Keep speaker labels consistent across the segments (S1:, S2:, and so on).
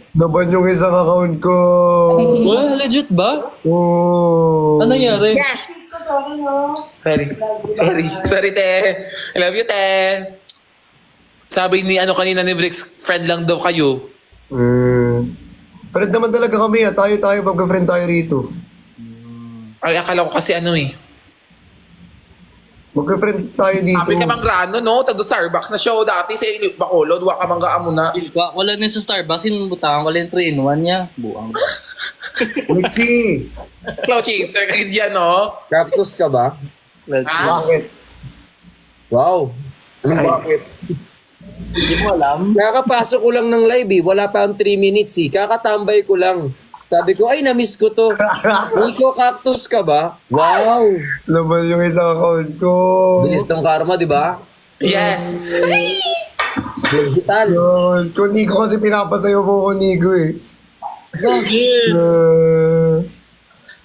S1: Naban yung isang account ko.
S2: Well, legit ba?
S1: Oh.
S2: Ano nangyari?
S3: Yes! Sorry, te. I love you, te. Sabi ni ano kanina ni Brix, friend lang daw kayo.
S1: Friend naman talaga kami ah. Tayo, magka-friend tayo rito.
S3: Ay, akala ko kasi ano eh.
S1: Magka-friend tayo dito.
S3: Sabi ka mang grano, no? Tagdo Starbucks na show dati sa Bacolod. Waka mang gaamo na.
S2: Wala na sa Starbucks, sinubutangan ko lang 3-in-1 niya. Buang.
S1: Lexi!
S3: Cloud chaser kayo dyan, no?
S4: Cactus ka ba?
S3: Ha?
S1: Bakit?
S4: Wow. Anong bakit?
S2: Hindi mo alam.
S4: Nakakapasok ko lang ng live eh. Wala pa ang 3 minutes eh. Kakatambay ko lang. Sabi ko, ay, na-miss ko to. Nico, cactus ka ba? Wow.
S1: Naban yung isang account ko.
S4: Bilis ng karma, di ba?
S3: Yes!
S4: Digital.
S1: Yun. Kung Nico kasi pinapasayo mo ko Nico eh.
S2: Bakit?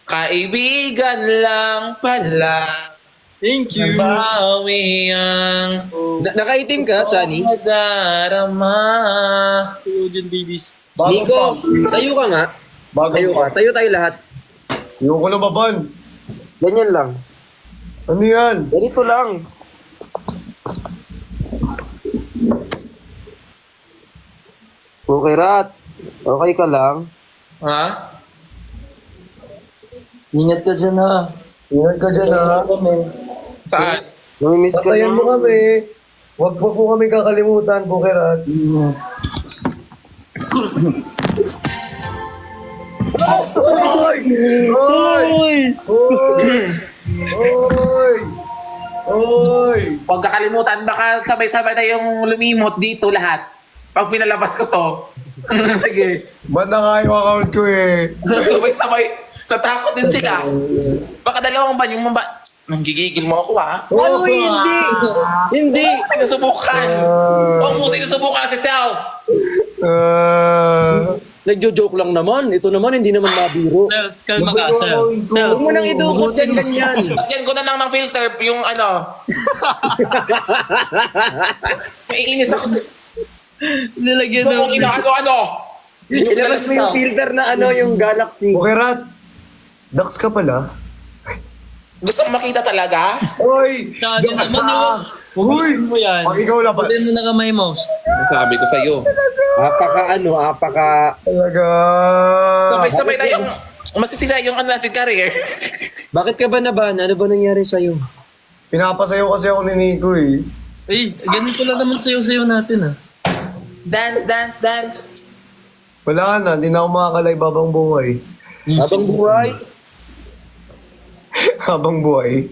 S3: Kaibigan lang pala.
S2: Thank you.
S3: Bawi ang
S4: Nakaitim ka, Chani?
S3: nadarama.
S2: Audience babies.
S4: Nico, tayo ka nga. Tayo ka. Tayo lahat.
S1: Yung ko lumaban.
S4: Ganyan lang.
S1: Ano yan?
S4: Ganito lang. Okay, Rat. Okay ka lang?
S3: Ha?
S2: Ingat ka dyan ha.
S1: Ingat ka dyan ha.
S3: Saan?
S4: Namimiss ka
S1: Patayan
S4: na.
S1: mo kami. Huwag mo kami kakalimutan, Bukerat. Oy! Oy! Oy! Oy! Oy!
S3: Huwag kakalimutan, baka sabay-sabay tayong lumimot dito lahat. Pag pinalabas ko to. Sige.
S1: Ba't na nga yung account ko eh?
S3: Sabay-sabay. Natakot din sila. Baka dalawang ba yung mamba... Nanggigigil mo ako ha?
S4: Oh, hindi! Hindi!
S3: Sinusubukan. Huwag mo sinusubukan si Self.
S4: Nagjo-joke lang naman. Ito naman, hindi naman mabiro.
S2: Self, kalma ka, Self.
S4: Huwag mo nang idukot yan ganyan.
S3: Lagyan ko na lang ng filter yung ano. Naiinis ako sa...
S2: Nilagyan
S3: Kung
S2: ng...
S3: ano.
S4: Ilabas mo yung filter na ano, yung Galaxy.
S1: Bukerat! Dax ka pala?
S3: Gusto mo makita talaga?
S1: Oy!
S2: Sabi
S1: Dax
S2: naman,
S1: ka!
S2: Uy!
S1: Uy!
S2: mo yan.
S1: Pag ikaw lang ba?
S2: Pwede mo na kamay mouse.
S3: Sabi ko sa'yo.
S4: Apaka...
S1: Talaga.
S3: Sabay-sabay tayong masisira yung ano natin career.
S4: Bakit ka ba naban? Ano ba nangyari sa'yo?
S1: Pinapasayo kasi ako ni Nico eh.
S2: Eh, ganito lang naman sayo-sayo natin ah.
S3: Dance.
S1: Wala na, hindi na ako makakalive habang buhay.
S4: Habang buhay?
S1: Habang buhay.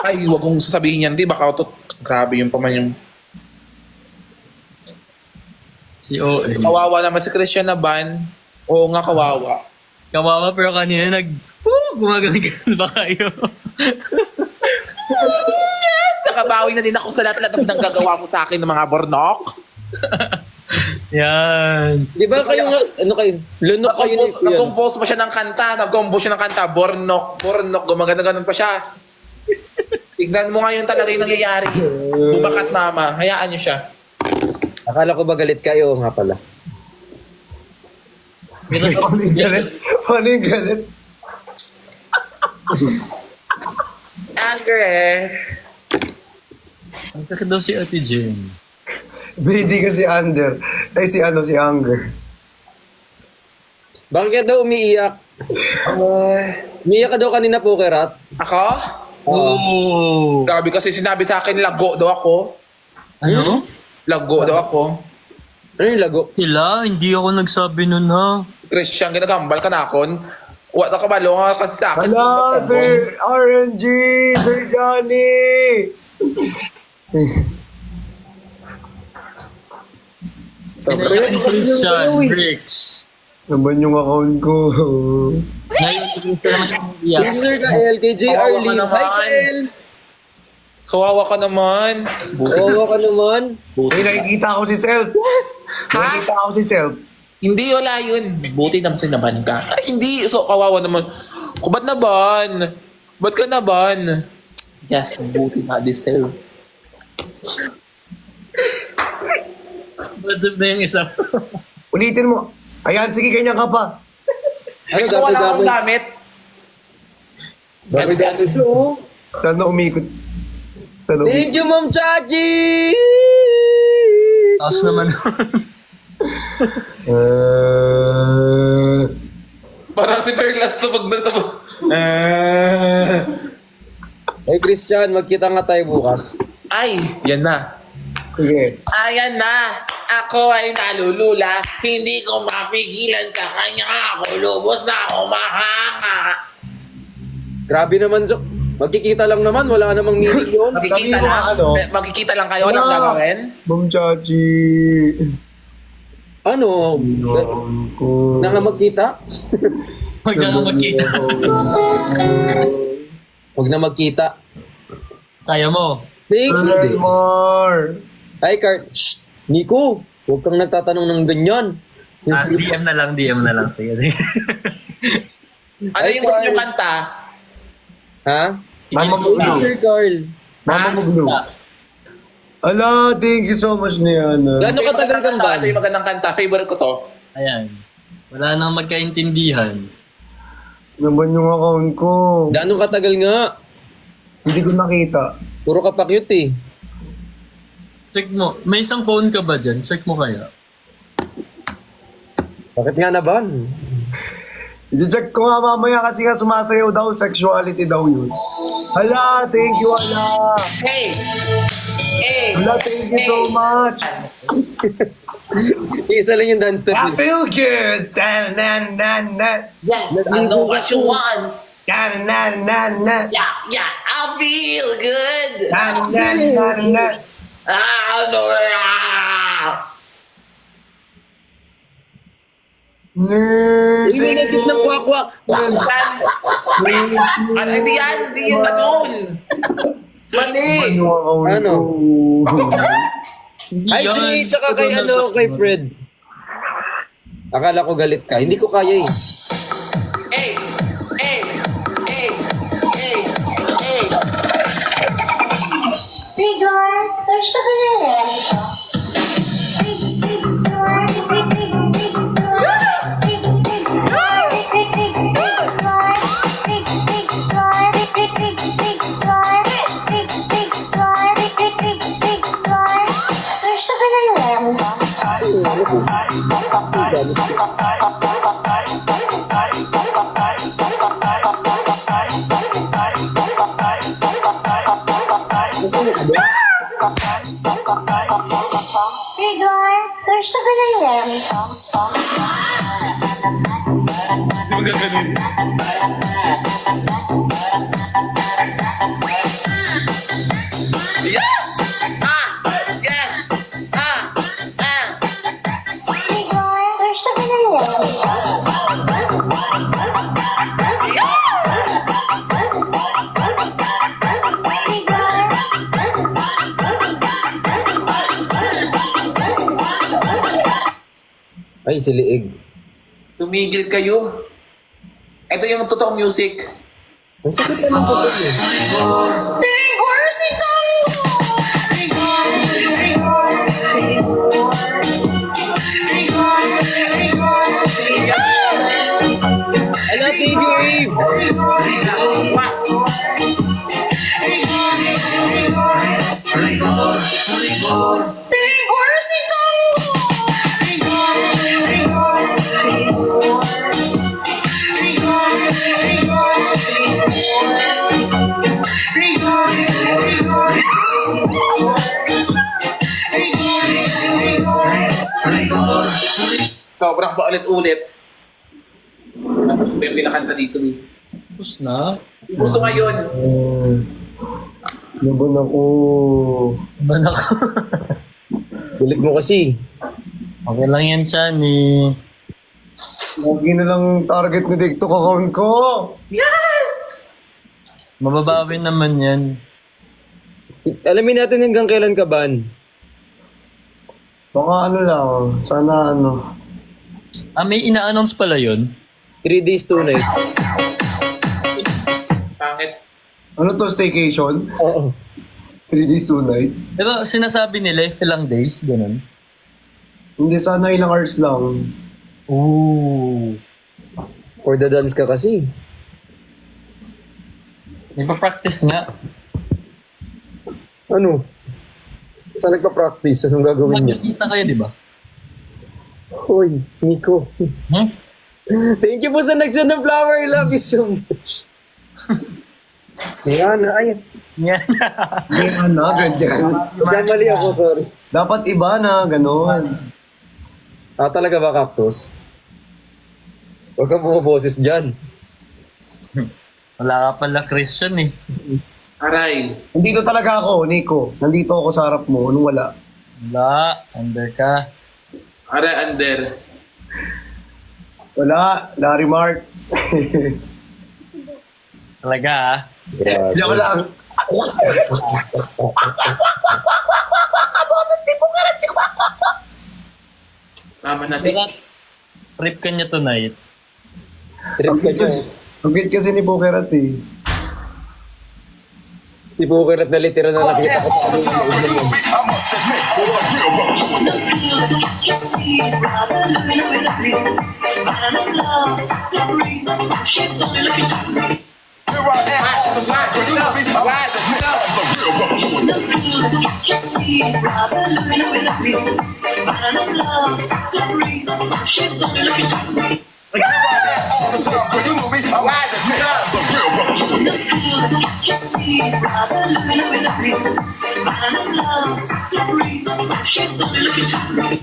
S3: Ay, wag kong sasabihin yan, di baka to. Grabe yung paman yung...
S2: Si OM.
S3: Kawawa naman si Christian na ban. Oo nga, kawawa.
S2: Kawawa pero kanina gumagaling ba kayo?
S3: Yes! Nakabawi na din ako sa lahat-lahat ng gagawa mo sa akin ng mga bornok.
S2: Yan.
S4: Di ba kayo nga, ano kayo? Lunok kayo ni Kuya.
S3: Nag-compose pa siya ng kanta. Bornok. Gumagana-ganon pa siya. Tignan mo ngayon talaga yung nangyayari. Bumakat mama. Hayaan niyo siya.
S4: Akala ko ba galit kayo nga pala.
S1: Paano yung galit? Paano yung galit?
S3: Angry.
S2: Ang kakit daw si Ate Jen.
S1: BD kasi Under. Ay si Anger.
S4: Bakit ka daw umiiyak? Umiiyak ka daw kanina po, Kerat.
S3: Ako?
S2: Oh.
S3: Grabe kasi sinabi sa akin, lago daw ako.
S2: Ano?
S3: Lago daw ako.
S4: Ano yung lago?
S2: Sila? Hindi ako nagsabi nun ha.
S3: Christian, ginagambal ka na akon. Wala ka balo nga kasi sa akin.
S1: Hala, Sir RNG! Sir Johnny!
S2: Kinayakan Christian, Bricks.
S1: Naman yung account ko.
S2: Ngayon, gusto naman yung iyak.
S4: Listener ka, LKJR
S3: Kawawa ka
S4: Lee.
S3: naman.
S4: Hi, Kel.
S3: Kawawa ka naman.
S4: Kawawa ka naman.
S1: Ay, nakikita ko si Self.
S3: Ha?
S1: Nakikita ko si Self.
S3: Hindi, wala yun. Buti naman sinaban ka. Ay, hindi. So, kawawa naman. Kung ba't naban? Ba't ka naban? Yes, buti na deserve.
S2: Ba't ba yung isa?
S1: Ulitin mo. Ayan, sige, ganyan ka pa.
S4: Ano,
S3: Ito wala akong
S4: dami-dami?
S3: gamit.
S4: Dami-dami ito, oh.
S1: Sana umikot. Sana umikot.
S4: Thank you, Ma'am Chachi!
S2: Tapos naman.
S3: Parang si Perlas to pag nagtabo.
S4: Hey, Christian, magkita nga tayo bukas.
S3: Ay, yan na.
S1: Sige.
S3: Ayan na. Ako ay nalulula. Hindi ko mapigilan sa kanya. Ako lubos na humahanga.
S4: Grabe naman, so. Magkikita lang naman, wala namang meaning yun.
S3: Magkikita
S1: Sabi mo,
S3: lang.
S1: ano?
S3: Magkikita lang kayo. Anong gagawin?
S1: Ma'am Chachi.
S4: Ano? Na nga magkita?
S2: Huwag na lang magkita.
S4: Huwag na magkita.
S2: Kaya mo.
S4: Thank you.
S1: More.
S4: Hi, Kurt. Shh! Nico, huwag kang nagtatanong ng ganyan.
S2: DM na lang, DM na lang. Sige, sige.
S3: Ano yung gusto nyo kanta?
S4: Ha?
S1: Mama mo
S4: Thank you,
S1: blue.
S4: Sir Carl.
S1: Mama mo blue. Ala, thank you so much, Niana.
S4: Gaano katagal kang ban?
S3: Ito yung magandang kanta. Favorite ko to.
S2: Ayan. Wala nang magkaintindihan.
S1: Naban yung account ko.
S4: Gaano katagal nga?
S1: Hindi ko nakita.
S4: Puro ka pa cute eh.
S2: Check mo. May isang phone ka ba dyan? Check mo kaya.
S4: Bakit nga na ban?
S1: I-check ko nga mamaya kasi nga sumasayaw daw. Sexuality daw yun. Hala, thank you, hala.
S3: Hey! Hey!
S1: Hala, thank you so much.
S4: Isa lang yung dance step.
S1: I feel good. Dan-dan-dan-dan.
S3: Yes, I know what you want.
S1: Dan-dan-dan-dan.
S3: Yeah, yeah, I feel good.
S1: Dan-dan-dan-dan.
S3: I know.
S4: Hindi na cute ng kwak-kwak.
S3: Ano, hindi yan, hindi yung ganun. Mali.
S4: Ano?
S2: Hindi
S4: Hi,
S2: yan.
S4: Jay, tsaka kay ano, kay Fred. Akala ko galit ka. Hindi ko kaya eh.
S3: Hey, hey, hey, hey, hey.
S5: Rigor, there's sugar in it. Rigor, there's sugar in it.
S3: Yes! Ah! Yes! Ah! Ah!
S5: Rigor, there's sugar in it.
S4: Ay, si Liig.
S3: Tumigil kayo. Ito yung totoong music.
S4: Ang sakit pa ng pagod eh. Ala, thank you, Abe.
S3: Sobrang paulit-ulit. Ano yung pinakanta dito eh?
S2: Tapos na.
S3: Gusto ngayon.
S1: Naban ako.
S2: Ban ako.
S4: Kulit mo kasi.
S2: Okay lang yan, Chani.
S1: Lagi na lang target ni TikTok account ko.
S3: Yes!
S2: Mababawi naman yan.
S4: Alamin natin hanggang kailan ka ban.
S1: Baka ano lang. Sana ano.
S2: Ah, may ina-announce pala yun.
S4: 3 days, 2 nights.
S3: Bakit?
S1: Ano to, staycation?
S4: Oo.
S1: 3 days, 2 nights?
S2: Pero sinasabi nila, if ilang days, ganun.
S1: Hindi, sana ilang hours lang.
S2: Ooh.
S4: For the dance ka kasi.
S2: May pa-practice nga.
S4: Ano? Saan nagpa-practice? Anong gagawin niya?
S2: Magkikita kayo, di ba?
S4: Hoy, Nico.
S2: Hmm?
S4: Thank you po sa nagsend ng flower. I love you so much. Yan, ay.
S2: Yan.
S1: May ganyan.
S4: Yan, mali ako, sorry.
S1: Dapat iba na, gano'n.
S4: Talaga ba, Cactus? Huwag kang bumaboses dyan.
S2: Wala ka pala Christian eh.
S3: Aray.
S1: Nandito talaga ako, Nico. Nandito ako sa harap mo. Anong wala?
S2: Wala. Under ka.
S3: Aray, under.
S1: Wala. Larry Mark.
S2: Talaga ah.
S4: Grabe.
S1: Diyan ko lang.
S3: Tama natin.
S2: Trip ka niya tonight.
S4: Trip ka dyan.
S1: Ang cute kasi ni Pokerat eh.
S4: Si Pukirat na litera na nakita ko sa kanina.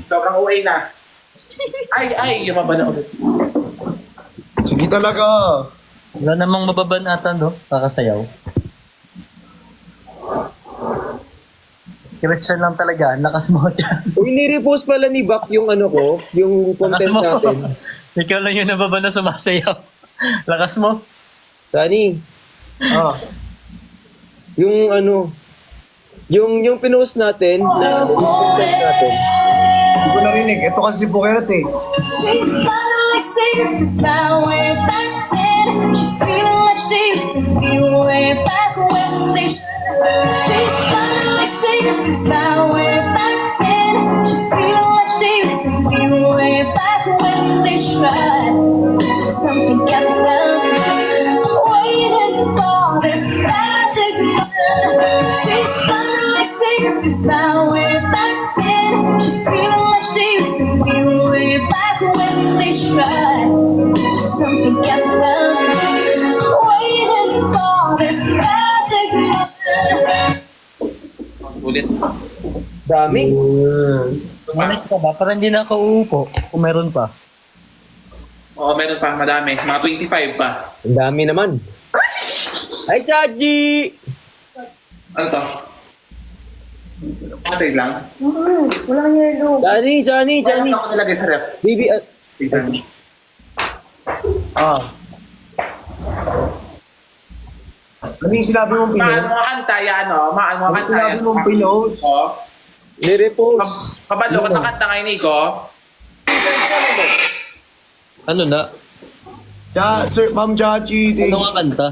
S3: Sobrang uwi na. Ay, yumaban ako.
S1: Sige talaga.
S2: Wala namang mababanatan no? Kakasayaw. Christian lang talaga. Lakas mo dyan.
S4: Uy, ni-repost pala ni Bak yung ano ko, yung
S2: Lakas
S4: content
S2: mo.
S4: natin.
S2: Ikaw lang yung nababa na sumasayaw. Lakas mo.
S4: Tani,
S1: Ah,
S4: yung ano, yung pinost natin, na yung content natin.
S1: hindi ko narinig. Ito kasi si Pokerat eh.
S5: She's suddenly she used to smile way back then. She's feeling like she used to feel way back when they She's suddenly she used to smile way back then. She's feeling like she used to feel way back when they tried. Something got them waiting for this magic moment. She's suddenly she used to smile way back then. She's feeling like she used to feel way back when they tried. Something got them waiting for this magic moment.
S3: Ulit.
S4: Dami.
S2: Umalit ka ba? Parang hindi na ako uupo. Kung meron pa.
S3: Oo, meron pa. Madami. Mga 25 pa.
S4: Ang dami naman. Ay, Chaji!
S3: Ano to? Trade lang.
S5: Walang yellow.
S4: Johnny!
S3: Ano ako nilagay sa ref?
S4: Baby,
S3: Tignan.
S1: Ah. Ano yung sinabi mong
S3: Maano
S1: pinost?
S3: mo kanta yan, no? Maano mo
S1: Ano
S3: kanta
S1: sinabi
S3: yan?
S1: mong pinost?
S3: Oo.
S4: ni-repost.
S3: Kabalo ka kanta ngayon, Nico.
S2: Ano na?
S1: Sir, Ma'am Jachi.
S2: Ano nga kanta?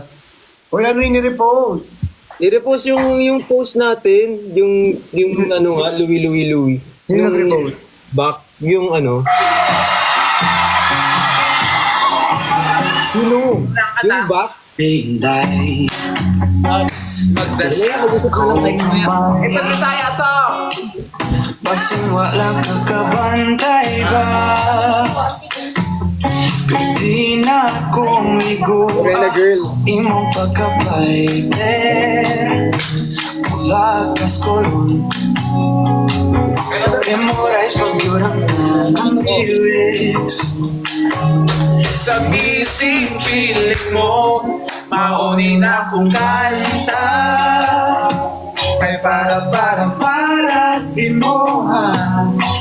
S1: Wala ano yung nirepost?
S4: Ni-repost yung post natin, yung ano nga, Louie.
S1: Sino nag-repost?
S4: Back, yung ano.
S1: Sino?
S4: Yung back.
S3: Magdasal. Isang Bisaya song.
S6: Basin wala kakabantay ba? Pwede na kong
S4: Morena
S6: iguha
S4: girl.
S6: imong pagkapaite mula kaskolon. Memorize pagyurang na ng lyrics.
S3: Sa bisig feeling mo, mauni na kong kanta. Kay para si Moha.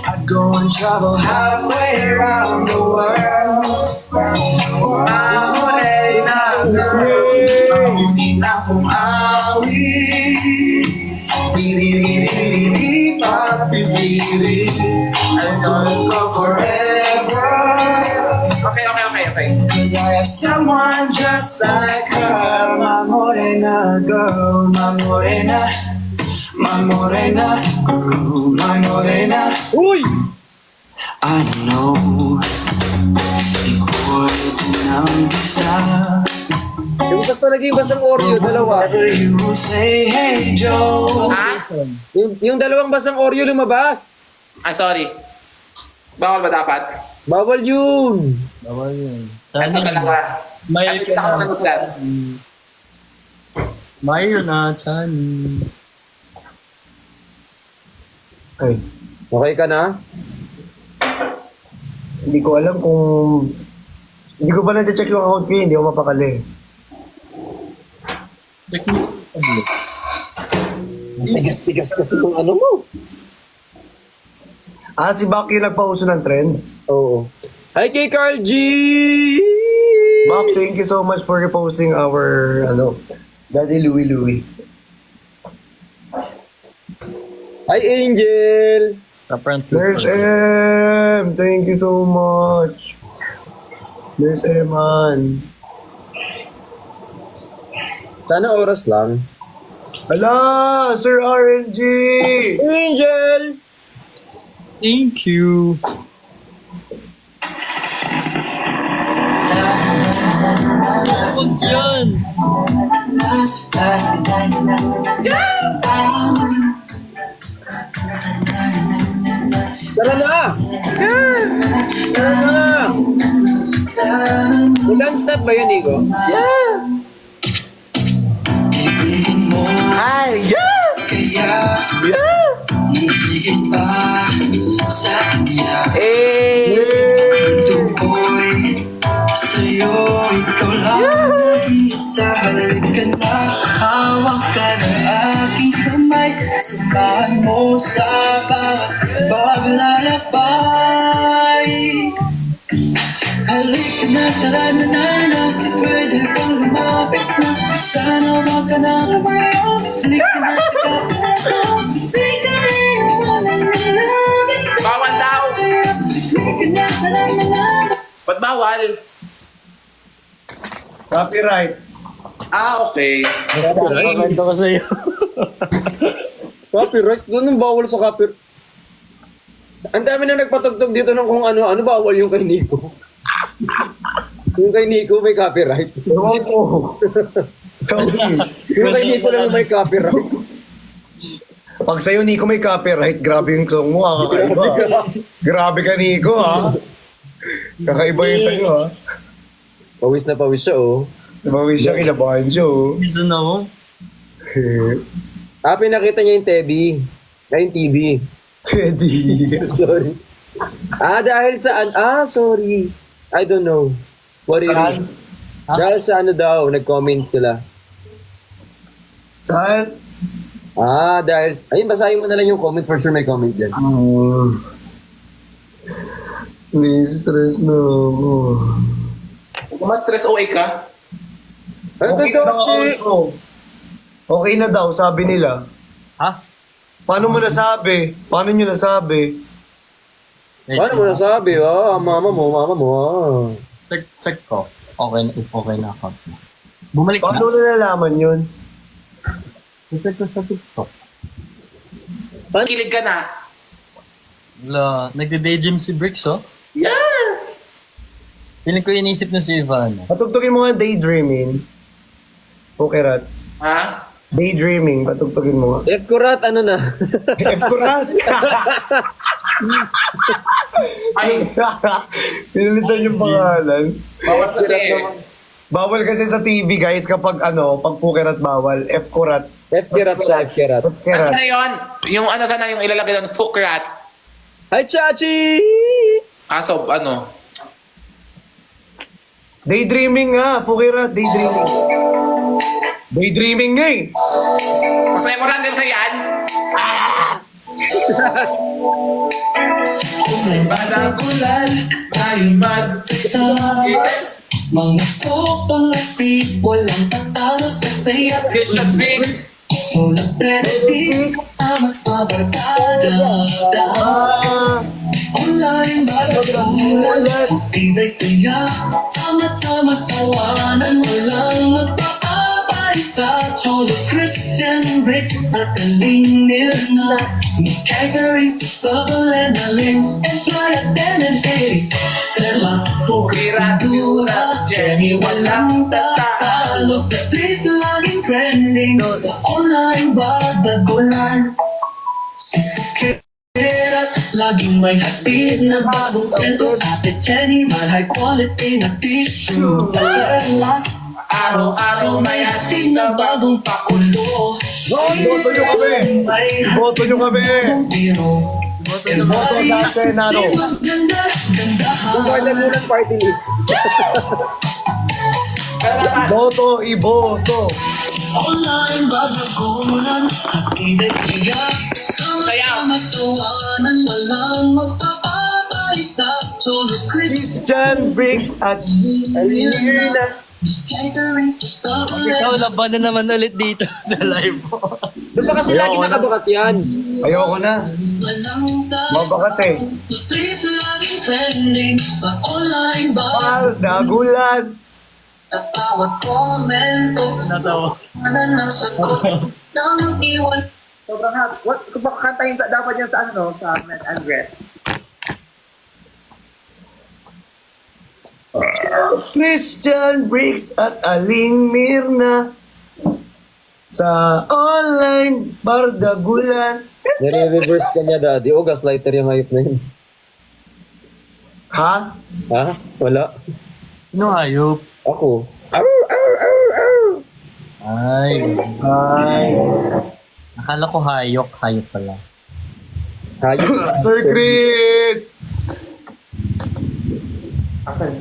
S6: I'd go and travel halfway around the world.
S3: Mamunay na mauni na kong awi. Diri papipiri.
S6: I'm gonna go forever.
S3: Okay.
S6: Cause I have someone just like her. My morena girl, my morena girl, my morena.
S4: Uy!
S6: I know iko'y ng isa.
S4: Yung basta naging basang Oreo, dalawa.
S6: Whenever you say, hey Joe.
S3: Ha?
S4: Yung dalawang basang Oreo lumabas.
S3: Ah, sorry. Bawal ba dapat?
S4: Bawal yun.
S2: Bawal yun.
S3: Ano talaga?
S2: May
S3: Ano kita ka magandang?
S2: Mayo na, Chan.
S1: Ay,
S4: Okay ka na?
S1: hindi ko alam kung... Hindi ko pa na-check yung account ko, hindi ako mapakali.
S2: Check mo.
S4: Tigas-tigas kasi yung ano mo.
S1: Ah, si Bak yung nagpauso ng trend.
S4: Oo. Hi kay Carl G!
S1: Bak, thank you so much for reposting our, Daddy Louie Louie.
S4: Hi Angel!
S1: Nurse M, thank you so much. Nurse Eman.
S4: Sana oras lang.
S1: Hala, Sir RNG!
S4: Angel!
S2: Thank you. Huwag yan.
S4: Tara na! Tara na! Ilan step ba yun, Nico?
S6: Ibigin mo
S3: Ay, yes!
S6: kaya
S3: Yes!
S6: ibigin pa sa kanya.
S3: Eh!
S6: Puso ko'y sa'yo, ikaw lang mag-iisa. Halika na, hawak ka ng aking kamay. Samahan mo sa paglalakbay. Halika na, tara na na na. Pwede kang lumapit na. Sana wag ka na lumayo. Halika na, tsaka na. Halika na,
S3: Bawal daw!
S6: halika na, tara na na.
S3: Ba't bawal?
S1: Copyright.
S3: Ah, okay.
S2: Kwento ko sa'yo.
S4: Copyright? Doon yung bawal sa copyright. Ang dami na nagpatugtog dito ng kung ano bawal yung kay Nico. Yung kay Nico may copyright.
S1: Ewan ko.
S4: Yung kay Nico lang yung may copyright.
S1: Pag sa'yo, Nico, may copyright, grabe yung song mo, kakaiba. Grabe ka, Nico, ha? Kakaiba yung sa'yo, ha?
S4: Pawis na pawis siya, oh.
S1: Nabawi siya, kinabahan siya, oh.
S2: Minsan ako.
S4: Pinakita niya yung Tebi. Yung TV.
S1: Teddy.
S4: Sorry. Dahil saan? Sorry. I don't know. What it is.
S1: Saan?
S4: Dahil sa ano daw, nag-comment sila.
S1: Saan?
S4: Dahil... Ayun, basahin mo na lang yung comment. For sure may comment dyan.
S1: May stress na ako.
S3: Kung mas stress OA ka,
S4: Ano
S1: Okay na daw, okay na daw, sabi nila.
S2: Ha?
S1: Paano mo nasabi? Paano nyo nasabi?
S4: Paano mo nasabi? Mama mo.
S2: Check ko. Okay na, if okay na account mo. Bumalik
S1: Paano
S2: na.
S1: nalalaman yun?
S2: Check ko sa TikTok.
S3: kilig ka na.
S2: Nagde-daydream si Bricks, oh.
S3: Yes!
S2: Feeling ko inisip na si Ivana.
S1: Patugtugin mo nga daydreaming. Pokerat.
S3: Ha?
S1: Daydreaming, patugtugin mo nga.
S4: F. Kurat, ano na?
S1: F ko rat!
S3: Ay,
S1: Pinalitan yung pangalan.
S3: bawal kasi eh.
S1: Bawal kasi sa TV, guys, kapag pag Pokerat bawal. F ko rat.
S4: F. Kirat siya, F. Kirat.
S1: F ko
S3: Ano
S1: rat.
S3: na yun? Yung ano sana, yung ilalagay ng fukrat.
S4: Hi, Chachi!
S3: Kaso, ano?
S1: Daydreaming nga, Pokerat, daydreaming. Daydreaming nga eh.
S3: Masaya mo lang din sa yan?
S6: Badagulan, tayo mag-fixer. Mga plastic, walang tatalo sa saya.
S3: Get your fix.
S6: Walang predict, ama sa barkada. Online badagulan, tibay saya. Sama-sama tawanan, walang magpapapay. Sa Cholo Christian Bricks at Aling Nirna Catering sa Sobelenalin Enjoy at Ben and Eddie Telas Pukiradura Jenny walang tatalo Sa tweets laging trending Sa online badagulan At laging may hatid na bagong kwento Ate Jenny, may high quality na tissue Telas araw-araw may hatid na bagong pakulo
S1: Boto nyo kami! Boto nyo kami! Boto sa Senado!
S4: Kung mo ng party list.
S1: Boto, iboto!
S6: Online babagulan hatid ay tiyak Sama-sama tuwanan walang magpapapay Sa Cholo
S1: Christian Bricks at
S6: Nirna Catering sa Sobelenalin
S2: Ikaw, laban na naman ulit dito sa live mo.
S4: Doon pa kasi lagi nakabakat yan.
S1: ayoko na.
S6: walang
S1: Mabakat eh.
S6: Tweets laging trending Sa online
S1: Dagulan!
S6: At bawat komento
S2: Natawa.
S6: ng sagot Nang iwan
S7: Sobrang hot. What? Kung bakakantahin dapat yan sa ano, sa Met and Rest.
S1: Christian Bricks at Aling Mirna sa online bardagulan.
S4: Nire-reverse ka niya, daddy. O, gaslighter yung hayop na yun.
S1: Ha?
S4: Ha? Wala.
S2: Sino hayop?
S4: Ako.
S2: Ay. Akala ko hayok. Hayop pala.
S4: Hayop.
S1: Sir Chris!
S7: Asan?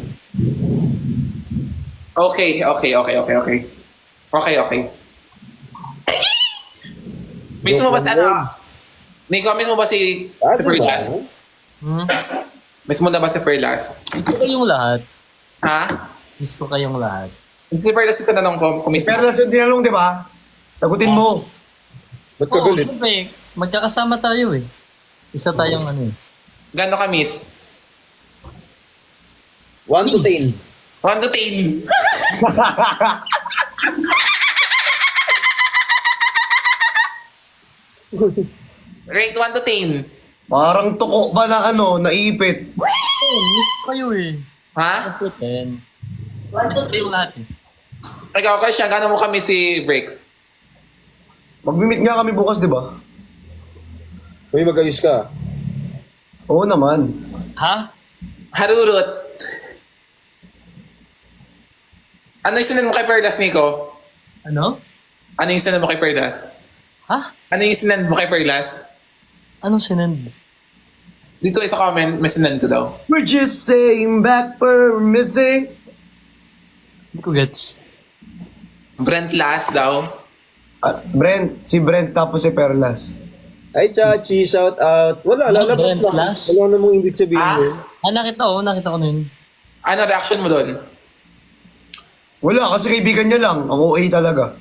S3: Okay. Miss mo ba si ano? Nico, miss mo ba si Perlas?
S2: Hmm?
S3: Miss mo na ba si Perlas?
S2: Miss ko kayong lahat.
S3: Ha?
S2: Miss ko kayong lahat.
S3: Si Perlas ito tanong ko kung miss mo.
S1: Pero sa tinanong, di ba? Sagutin mo.
S4: Ba't ka
S2: Oo,
S4: galit?
S2: siyempre. Magkakasama tayo eh. Isa tayong ano eh.
S3: Gano'n ka miss?
S4: 1 to 10.
S3: 1 to 10. Rate 1 to 10.
S1: Parang tuko ba na ano, naipit.
S2: Oo, miss ko kayo eh.
S3: Ha?
S2: Ito 10. Miss ko kayong lahat eh.
S3: Ikaw, Christian, gano'n mo kami si Breaks?
S1: Mag-meet nga kami bukas, di ba?
S4: Uy, mag-ayos ka.
S1: Oo naman.
S2: Ha?
S3: Harurut. Ano yung sinend mo kay Perlas, Nico?
S2: Ano?
S3: Ano yung sinend mo kay Perlas?
S2: Ha?
S3: Ano yung sinend mo kay Perlas?
S2: Anong sinend?
S3: Dito sa comment, may sinend ko daw.
S1: We're just saying back for missing.
S2: Hindi ko gets.
S3: Brent Las daw.
S1: Brent, si Brent tapos si Perlas.
S4: Ay, Chachi, shout out. Wala,
S2: Ano,
S4: lalabas
S2: Brent
S4: lang.
S2: Plus?
S4: Wala namang ibig sabihin
S3: Ah?
S4: yun.
S2: Nakita ko na yun.
S3: Ano reaction mo doon?
S1: Wala, kasi kaibigan niya lang. Ang OA talaga.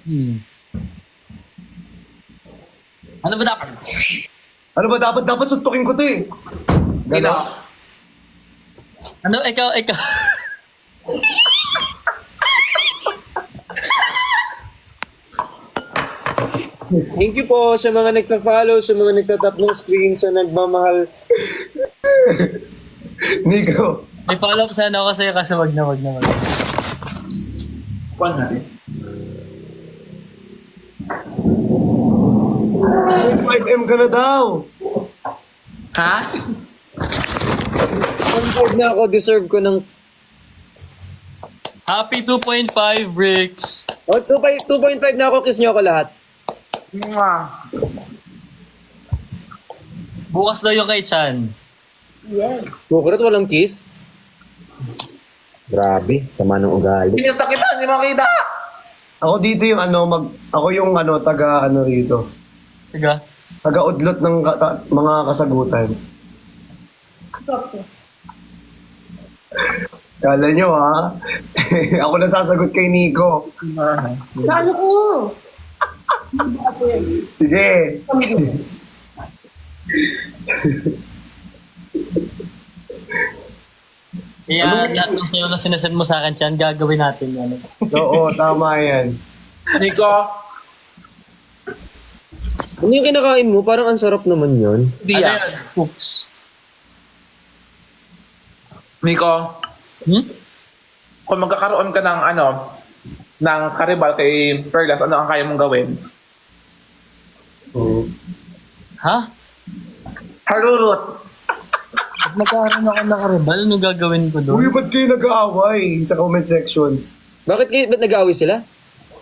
S2: Ano ba dapat?
S1: Ano ba dapat? Dapat suntukin ko to eh.
S3: Ino?
S1: Gano'n?
S2: Ano, ikaw.
S4: Thank you po sa mga nagpa-follow, sa mga nagtatap ng screen, sa nagmamahal.
S1: Nico.
S2: May follow up sana ako sa'yo kasi wag na.
S3: Kuhan natin.
S1: 5M ka na daw.
S3: Ha?
S4: 1.5 na ako, deserve ko ng...
S2: Happy 2.5 bricks.
S4: Oh, 2.5 na ako, kiss niyo ako lahat.
S2: Bukas daw yung kay Chan.
S4: Kukurat walang kiss. Grabe, sama ng ugali.
S3: Pinis na kita, hindi mo kita.
S1: Ako dito yung ako yung taga rito.
S2: Tiga.
S1: Taga-udlot ng mga kasagutan. Kala nyo ha? Ako na sasagot kay Nico.
S5: Lalo ko.
S1: Sige.
S2: Kaya lahat ng sa'yo na sinasend mo sa akin, Chan, gagawin natin yan.
S1: Oo, tama yan.
S3: Nico,
S4: Ano yung kinakain mo? Parang ang sarap naman yun.
S3: hindi
S2: Ano
S3: yan.
S2: yan? Oops.
S3: Nico, kung magkakaroon ka ng ng karibal kay Perlas, ano ang kaya mong gawin?
S2: Ha?
S3: Harurut.
S2: Pag nagkaroon ako ng karibal, ano gagawin ko doon?
S1: Uy, ba't kayo nag-aaway sa comment section?
S4: Ba't nag-aaway sila?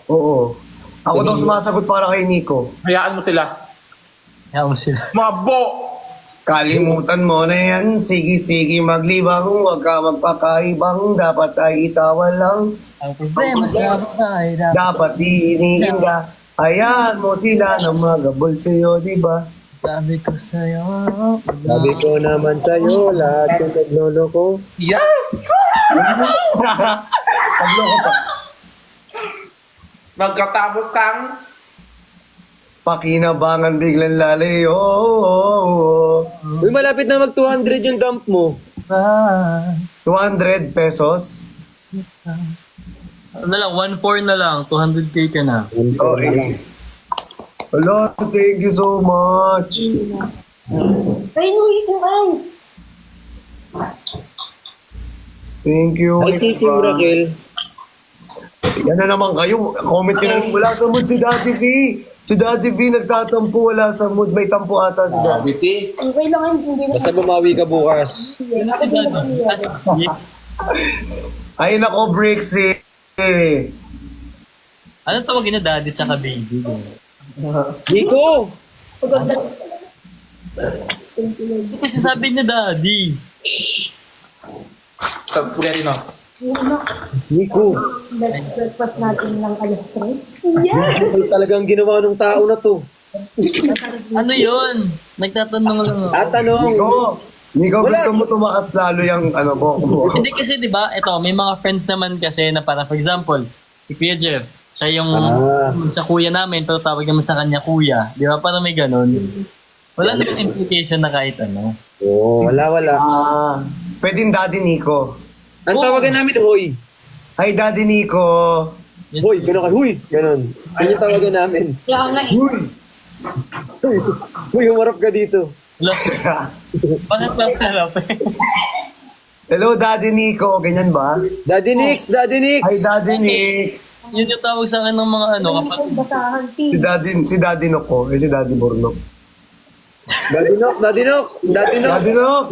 S1: Oo. Ako daw sumasagot para kay Nico.
S3: Hayaan mo sila.
S2: Kaya mo sila.
S3: Mga bo!
S1: Kalimutan mo na yan, sige-sige maglibang, huwag ka magpakaibang, dapat ay itawa lang,
S2: Ang problema sa buhay na
S1: dapat di iniinda. Hayaan mo sila na magabol sa'yo, di ba?
S2: sabi ko sa'yo.
S4: Sabi ko naman sa'yo, lahat yung nagloloko.
S3: Yes!
S1: Pagloko pa.
S3: Magkatapos kang
S1: Pakinabangan biglang lalayo.
S4: Uy, malapit na mag 200 yung dump mo.
S1: 200 pesos.
S2: Ano na lang, 1.4 na lang. 200k ka na.
S1: Okay. Hello, thank you so much.
S5: Rainway ko, guys.
S1: Thank you.
S4: Ay, Tiking Raquel.
S1: Yan na naman kayo. Comment nyo na wala sa mood si Daddy V. Si Daddy V nagtatampo, wala sa mood. May tampo ata si Daddy.
S3: Biti.
S5: Okay lang yun, hindi na.
S4: Basta bumawi ka bukas.
S1: Ay nako, Brixie.
S2: Ano tawagin na daddy tsaka baby?
S4: Nico!
S2: Kasi sabi niya daddy.
S3: Pwede no.
S4: Nico!
S5: Breakfast natin ng alas-3. Yeah!
S4: Ano talagang ginawa ng tao na to?
S2: Ano yun? Nagtatanong lang ako.
S4: At tanong,
S1: Nico,
S4: Wala.
S1: gusto mo tumakas lalo yung ano mo.
S2: Hindi kasi 'di ba? Ito, may mga friends naman kasi na para for example, si Kuya Jeff, siya yung sa kuya namin pero tawag naman sa kanya kuya. 'Di ba? Para may ganun. Wala naman implication na kahit ano.
S4: oh, wala.
S1: Pwedeng Daddy Nico.
S4: Ang tawagan namin, hoy.
S1: Hi, Daddy Nico.
S4: Hoy, gano'n ka, huy. Gano'n. Yun yung tawagan namin.
S5: Kaya nga,
S1: Uy!
S4: Huy, humarap ka dito.
S2: Wala. Bakit lang harap eh?
S1: Hello, Daddy Nico. Ganyan ba?
S4: Daddy Nix, Daddy Nix.
S1: Hi, Daddy Nix.
S2: Yun yung tawag sa akin ng mga ano kapag
S5: basahan,
S1: Si Daddy Nook ko. Si Daddy Bornok.
S4: Daddy Nok, Daddy Nok, Daddy Nok,
S1: Daddy Nook!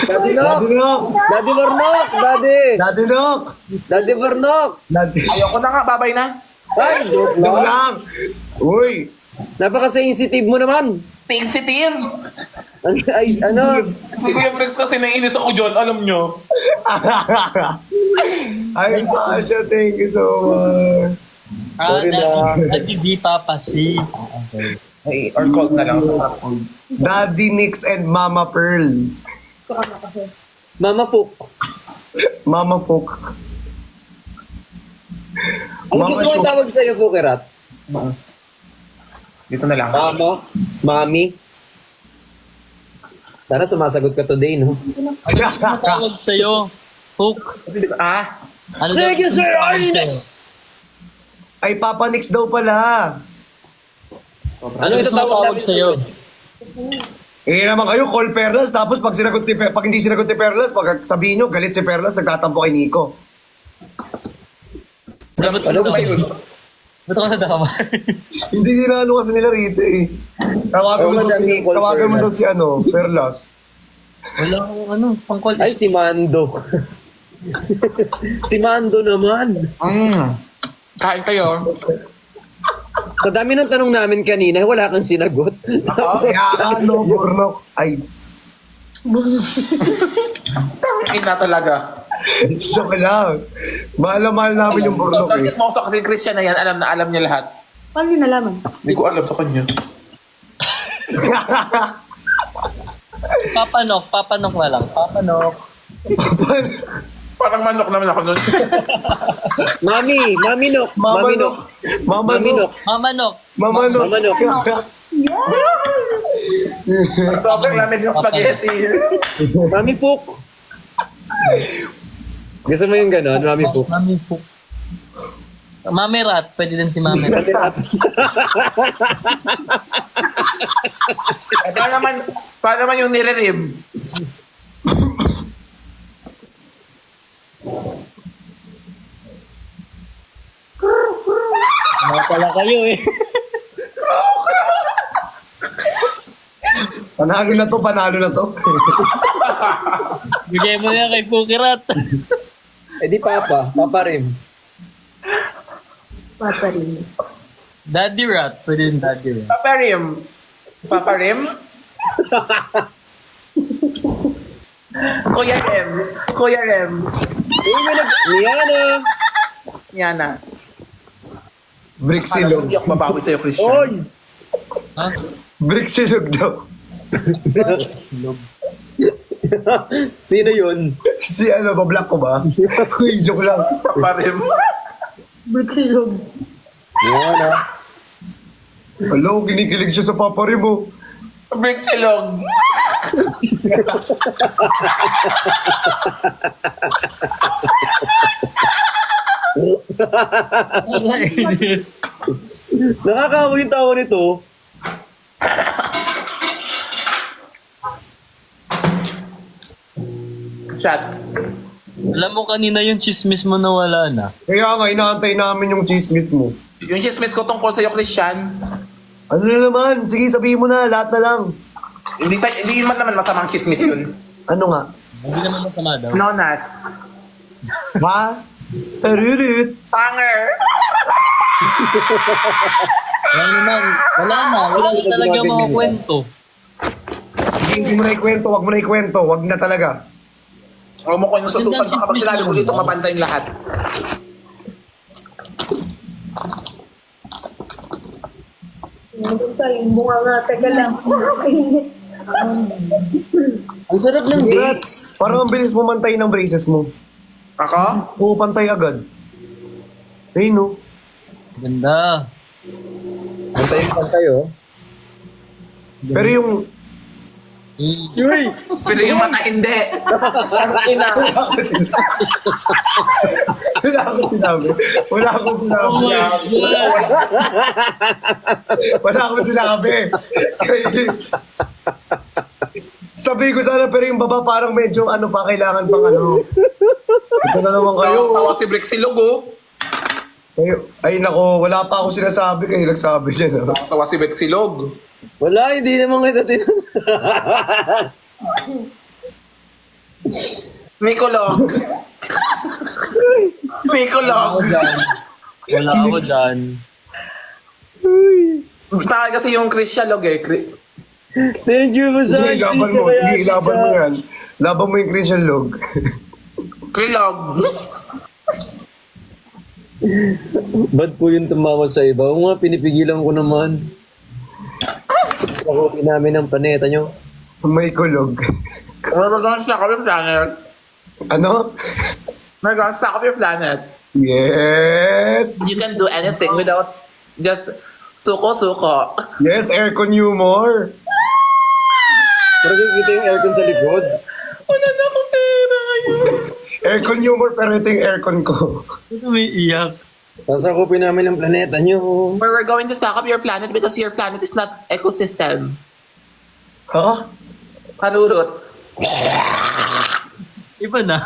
S4: Daddy Nok,
S1: Daddy Nook!
S4: Daddy Bernok, Daddy.
S1: Daddy Nook!
S4: Daddy Bernok.
S1: Daddy...
S3: Ayoko na nga, babay na.
S4: Ay, joke
S1: Joke
S4: lang.
S1: lang! Uy!
S4: Napaka-sensitive mo naman.
S3: Sensitive.
S4: Ay, ano?
S3: Si Kuya Brex kasi naiinis ako dyan, alam nyo.
S1: I'm Sasha. Thank you so much.
S4: Sorry na.
S2: Daddy V Papa C. Okay.
S3: Ay, or called na lang sa call.
S1: Daddy Nix and Mama Pearl.
S4: Mama Fook.
S1: Mama Folk.
S4: Ano
S1: Mama
S4: gusto mo
S1: Fook.
S4: tawag sa'yo, Fukerat?
S3: Dito na lang.
S4: Mama? Mami? Sana sumasagot ka today, no?
S2: Ano tawag sa'yo? Hook.
S3: Ah,
S2: Ano
S4: Thank you, Sir
S2: Arnes!
S1: Ay, Papa Nix daw pala.
S4: Ano ito
S2: Ano tawag sa'yo?
S1: Eh naman kayo, call Perlas, tapos pag hindi sinagot ni Perlas, pag sabihin nyo, galit si Perlas, nagtatampo kay Nico.
S3: ano ba yun?
S2: Ba't ako nadamay?
S1: Hindi ginano kasi nila rito eh. Tawagan mo daw si tawagan mo daw si Perlas.
S2: Wala akong ano, pang-call.
S4: Ay, si Mando. Si Mando naman.
S3: Kain kayo.
S4: Sa dami ng tanong namin kanina, wala kang sinagot.
S1: Kaya Bornok. Ay,
S3: Ina talaga.
S1: shock lang. Mahal namin yung Bornok eh.
S3: Tapos mo kasi Christian na yan, alam niya lahat.
S5: Paano nyo nalaman?
S3: Hindi ko alam sa kanya.
S2: Papanok na lang. Papanok.
S3: Parang manok naman ako nun.
S4: Mami Nok.
S1: Mama
S4: Mami
S1: Nok.
S4: Nok.
S1: Mama
S4: Mami
S1: Nok.
S4: Nok.
S2: Mamanok.
S1: Mama Nok.
S4: Mama Nok.
S3: Sobrang lamig yung spaghetti.
S4: Mami Fook. Gusto mo yung gano'n, Mami Fook?
S2: Mami Hook. Mami Rat, pwede din si Mami Rat.
S3: Paano naman yung nire-rib?
S2: Mga pala kayo eh.
S1: Panalo na to, panalo na to.
S2: Bigay mo na kay Puki Rat.
S4: Eh di Papa rin.
S5: Papa rin.
S2: Daddy Rat, pwede din Daddy Rat.
S3: Paparim. Paparim? Kuya Rem. Kuya Rem.
S4: Liana.
S3: Yana.
S1: Bricksilog.
S3: Hindi ako babawi sa'yo, Christian.
S4: Oy!
S2: Ha?
S1: Bricksilog daw.
S4: Sino yun?
S1: Si ano, bablock ko ba? Uy, joke lang.
S3: Paparim.
S4: Liana.
S1: Hello, kinikilig siya sa papari mo.
S3: Brick silog.
S4: Nakakawa yung tawa nito.
S3: Shot.
S2: Alam mo kanina yung chismis mo na wala na.
S1: Kaya nga, inaantay namin yung chismis mo.
S3: Yung chismis ko tungkol sa'yo, Christian.
S1: Ano na naman? Sige, sabihin mo na, lahat na lang.
S3: Hindi man naman masamang chismis yun.
S1: Ano nga?
S2: Hindi naman masama daw.
S3: Nonas.
S1: Ha? Aririt.
S3: Tanger.
S2: Wala naman. Wala na. Wala na talaga mga kwento.
S1: Sige, hindi mo na ikwento, wag mo na ikwento, wag na talaga.
S3: Huwag mo ko yung sutusan. Baka pag sinabi ko dito, mabanta yung lahat.
S5: Nandun tayo, bunga nga, teka lang.
S4: Ang sarap ng date.
S1: Congrats! Parang ang bilis mo mantay ng braces mo.
S3: Ako?
S1: Oo, pantay agad. Ayun no.
S2: Ganda.
S4: Pantay oh.
S1: Pero yung...
S4: Uy!
S3: Pero yung mata hindi. Ina.
S1: Wala akong sinabi. Wala akong sinabi.
S2: Oh my God.
S1: Wala akong sinabi. Sabi ko sana, pero yung baba parang medyo ano pa, kailangan pang ano. Ito na naman kayo.
S3: Tawa si Brick Silog, oh.
S1: Ay nako, wala pa ako sinasabi, kayo nagsabi dyan. Oh.
S3: Tawa si Brick Silog.
S4: Wala, hindi naman kita
S3: Mikolog. Mikolog.
S2: Wala ako dyan.
S3: Basta kasi yung Christian log eh.
S4: Thank you, Masay.
S1: Sige, ilaban mo. Sige, ilaban mo yan. Laban mo yung Christian Log.
S3: Krilog.
S4: Ba't po yung tumawa sa iba? Oo nga, pinipigilan ko naman. Sakutin namin ang planeta nyo.
S1: May kulog.
S3: We're gonna stack up your planet.
S1: Ano?
S3: We're gonna stack up your planet.
S1: Yes!
S3: You can do anything without just suko-suko.
S1: Yes, aircon humor.
S4: Pero kita yung aircon sa likod.
S3: Wala na akong pera ngayon.
S1: Aircon humor, pero ito yung aircon ko.
S2: Ito may iyak.
S4: Sasakupin namin ang planeta nyo.
S3: Where we're going to stack up your planet because your planet is not ecosystem.
S1: Ha?
S3: Harurot.
S2: Iba na.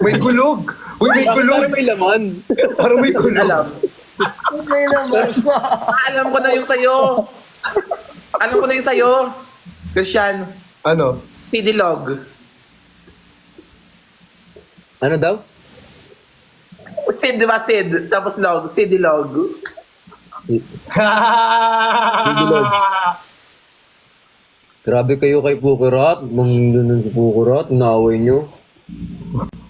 S1: May kulog! Uy, may kulog!
S4: Parang may laman.
S1: Parang may kulog.
S3: Alam.
S2: May naman.
S3: Alam ko na yung sa'yo. Alam ko na yung sa'yo. Christian,
S1: Ano?
S3: Sidilog.
S4: Ano daw?
S3: Sid, di ba Sid? Tapos log. Sidilog.
S4: Grabe kayo kay Pukurat. Mang si Pukurat. Naaway nyo.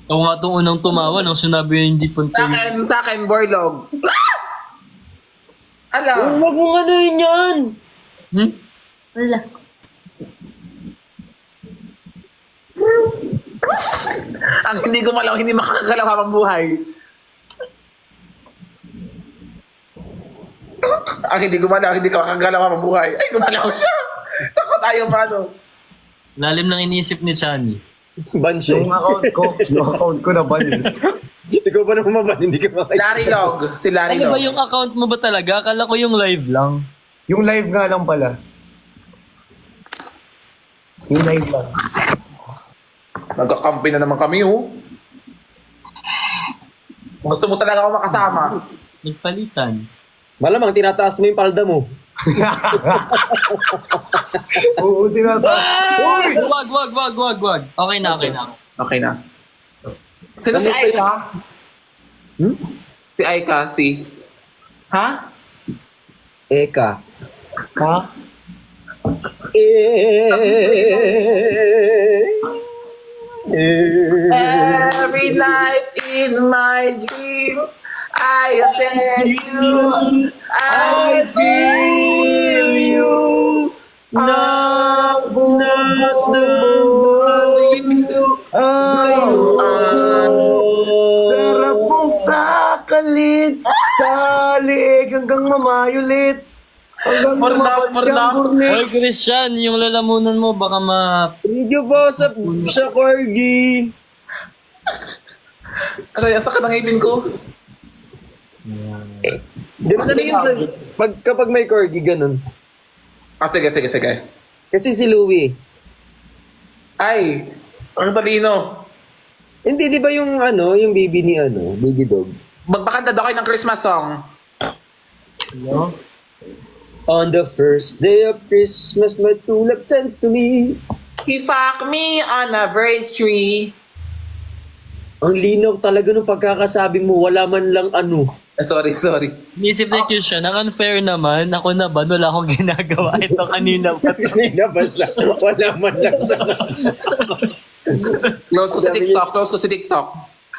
S2: Ako nga itong unang tumawa nung sinabi yung hindi punta.
S3: Sa akin, Borlog. Alam.
S4: Huwag mong ano yun yan.
S2: Hmm?
S5: Wala.
S3: Ang hindi gumalaw, hindi makakagalaw habang buhay. Ang hindi gumalaw, hindi makakagalaw habang buhay. Ay, gumalaw siya. Takot ayaw pa, ano.
S2: Lalim ng iniisip ni Chani.
S4: Ban siya.
S1: Yung account ko na ban eh.
S4: Ikaw pa naman ba? Hindi ka makikita.
S3: Larry Log. Si Larry
S2: Ano
S3: Log.
S2: ba yung account mo ba talaga? Akala ko yung live lang.
S1: Yung live nga lang pala. Yung live lang.
S3: Nagkakampi na naman kami, oh. Gusto mo talaga ako makasama.
S2: Nagpalitan.
S4: Malamang tinataas mo yung palda mo.
S1: Oo, Uy!
S2: Wag. Okay na.
S3: Okay na. Sino si Aika? Si Aika, si... Ha?
S4: Eka.
S1: Ha?
S3: Every night in my dreams, I tell you, I feel you.
S1: Sarap mong sakalin sa liig hanggang mamayulit. Hanggang lumabas siyang gurnet.
S2: Hoy, Christian, yung lalamunan mo, baka
S4: Video po sa Corgi.
S3: Ano yan? Sa kanangipin ko?
S4: Ganun na yun sa... Kapag may Corgi, ganun.
S3: Ah, sige.
S4: Kasi si Louie.
S3: Ay, ang talino.
S4: Hindi, di ba yung yung baby ni baby dog?
S3: Magbakanta daw kayo ng Christmas song.
S4: On the first day of Christmas, my tulip sent to me.
S3: He fucked me on a tree.
S4: Ang linaw talaga nung pagkakasabi mo, wala man lang
S3: Sorry.
S2: Inisip ni Christian, ang unfair naman, ako na ba, wala akong ginagawa. Ito kanina pa.
S4: Kanina ba siya? Wala man lang siya.
S3: Close ko sa TikTok.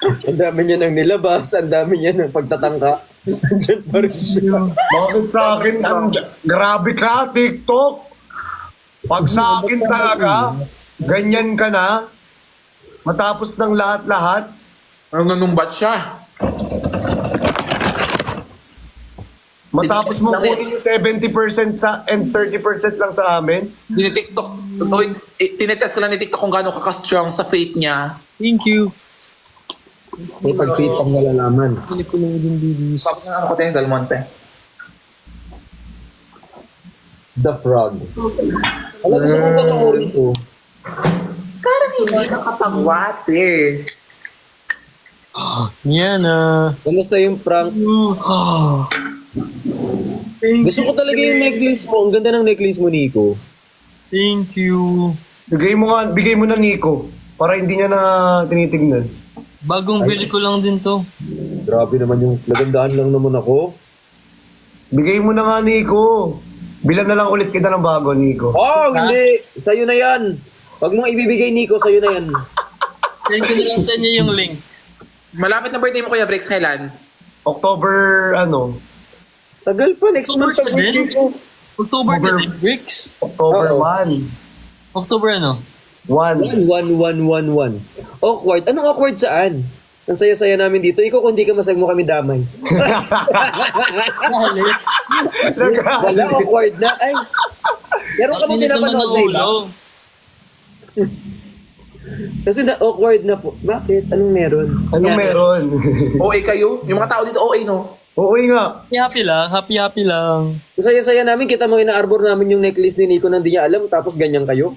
S4: Ang dami niya nang nilabas, ang dami niya ng pagtatangka. Andiyan pa rin siya.
S1: Bakit sa akin, grabe ka, TikTok. Pag sa akin talaga, ganyan ka na, matapos ng lahat-lahat,
S3: Ang nanumbat siya.
S1: matapos mo kunin yung 70% sa and 30% lang sa amin.
S3: Tinitiktok. Tinetest ko lang ni TikTok kung gaano ka-strong sa faith niya.
S2: Thank you.
S4: May pag-feed pang nalalaman.
S3: Sabi nga ako tayo, Del Monte.
S4: The Frog. Alam ko sa kung panoorin ko.
S3: Parang hindi nakapagwate.
S2: Yan
S4: Kamusta yung prank? Gusto ko talaga yung necklace mo. Ang ganda ng necklace mo, Nico.
S2: Thank you.
S1: Bigay mo na Nico, para hindi niya na tinitignan.
S2: Bagong bili ko lang din to.
S4: Grabe naman yung nagandaan lang naman ako.
S1: Bigay mo na nga, Nico. Bilan na lang ulit kita ng bago, Nico.
S4: Oh, hindi! Sa'yo na yan. Huwag mong ibibigay, Nico. Sa'yo na yan.
S2: Send ko na lang sa inyo yung link.
S3: Malapit na birthday mo, Kuya Vrex, kailan?
S1: October,
S4: Tagal pa. Next month pa.
S2: October din? October
S1: October.
S2: din, Bricks.
S1: October
S4: Oo.
S1: 1.
S2: October ano?
S1: 1.
S4: 1. Awkward. Anong awkward saan? Ang saya-saya namin dito. Ikaw kung di ka masag mo kami damay. Wala, awkward na. Ay. Meron ka mo pinapanood na iba? Kasi na awkward na po. Bakit? Anong meron?
S1: Anong meron?
S3: OA kayo? Yung mga tao dito, OA, no?
S1: Oo nga.
S2: Happy lang.
S4: Saya-saya namin. Kita mo ina-arbor namin yung necklace ni Nico nang di niya alam. Tapos ganyan kayo.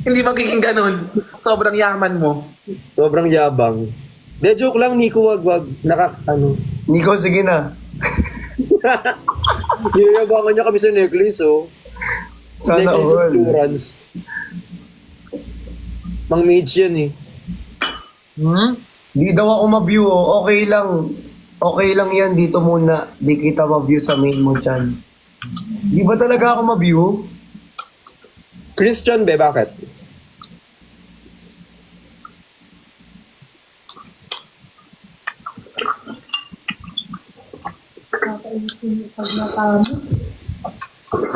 S3: Hindi magiging ganun. Sobrang yaman mo.
S4: Sobrang yabang. De, joke lang, Nico. Wag.
S1: Nico, sige na.
S4: Niyayabangan niya kami sa necklace, oh.
S1: Sana
S4: Necklace of
S1: all.
S4: Turans. Mang mage yan, eh.
S1: Di daw ako ma-view, oh. Okay lang. Okay lang yan. Dito muna. Di kita ma-view sa main mo dyan. Di ba talaga ako ma-view?
S4: Christian, be, bakit?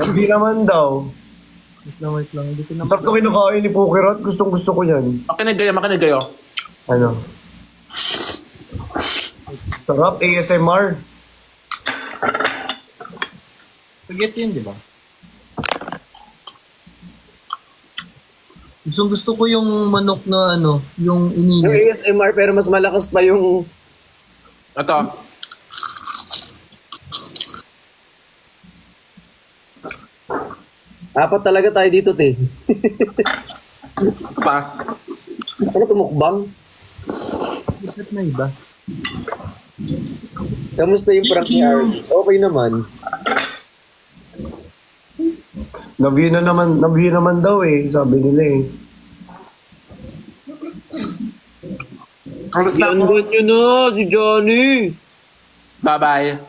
S1: Hindi naman daw.
S2: Wait lang. Hindi ko na
S1: Sarap to kinakain ni Pukirat. Gustong gusto ko yan.
S3: Makinig kayo.
S1: Ano? Sarap, ASMR.
S2: Spaghetti yun, di ba? Gusto ko yung manok na ano, yung
S4: Yung
S2: ininit.
S4: ASMR pero mas malakas pa yung...
S3: Ito.
S4: Apat talaga tayo dito, te.
S3: Ito pa.
S4: Ano tumukbang?
S2: Bakit na iba?
S4: Kamusta yung prank ni Artis? Okay naman.
S1: Na-view naman daw eh, sabi nila eh.
S3: Tapos na ako.
S4: Iandan nyo na, si Johnny.
S3: Bye-bye.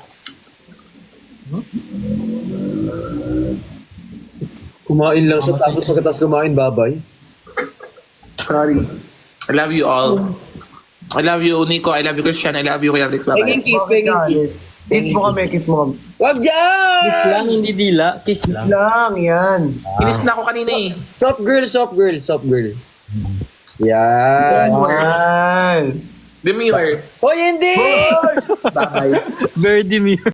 S4: Kumain lang siya, tapos pagkatapos kumain, babay.
S7: Sorry.
S3: I love you all. I love you, Nico. I love you, Christian. I love you, Kuya Rick. Bye-bye.
S4: Penging kiss, penging kiss.
S1: Kiss mo kami, kiss mo kami.
S4: Wag dyan!
S2: Kiss lang, hindi dila. Kiss
S1: Kiss
S2: lang.
S1: lang, yan.
S3: Kinis na ako kanina eh.
S4: Soft girl, soft girl, soft girl. Yan.
S1: Yan.
S3: Demure.
S4: Hoy, hindi!
S7: Bye.
S2: Birdie me.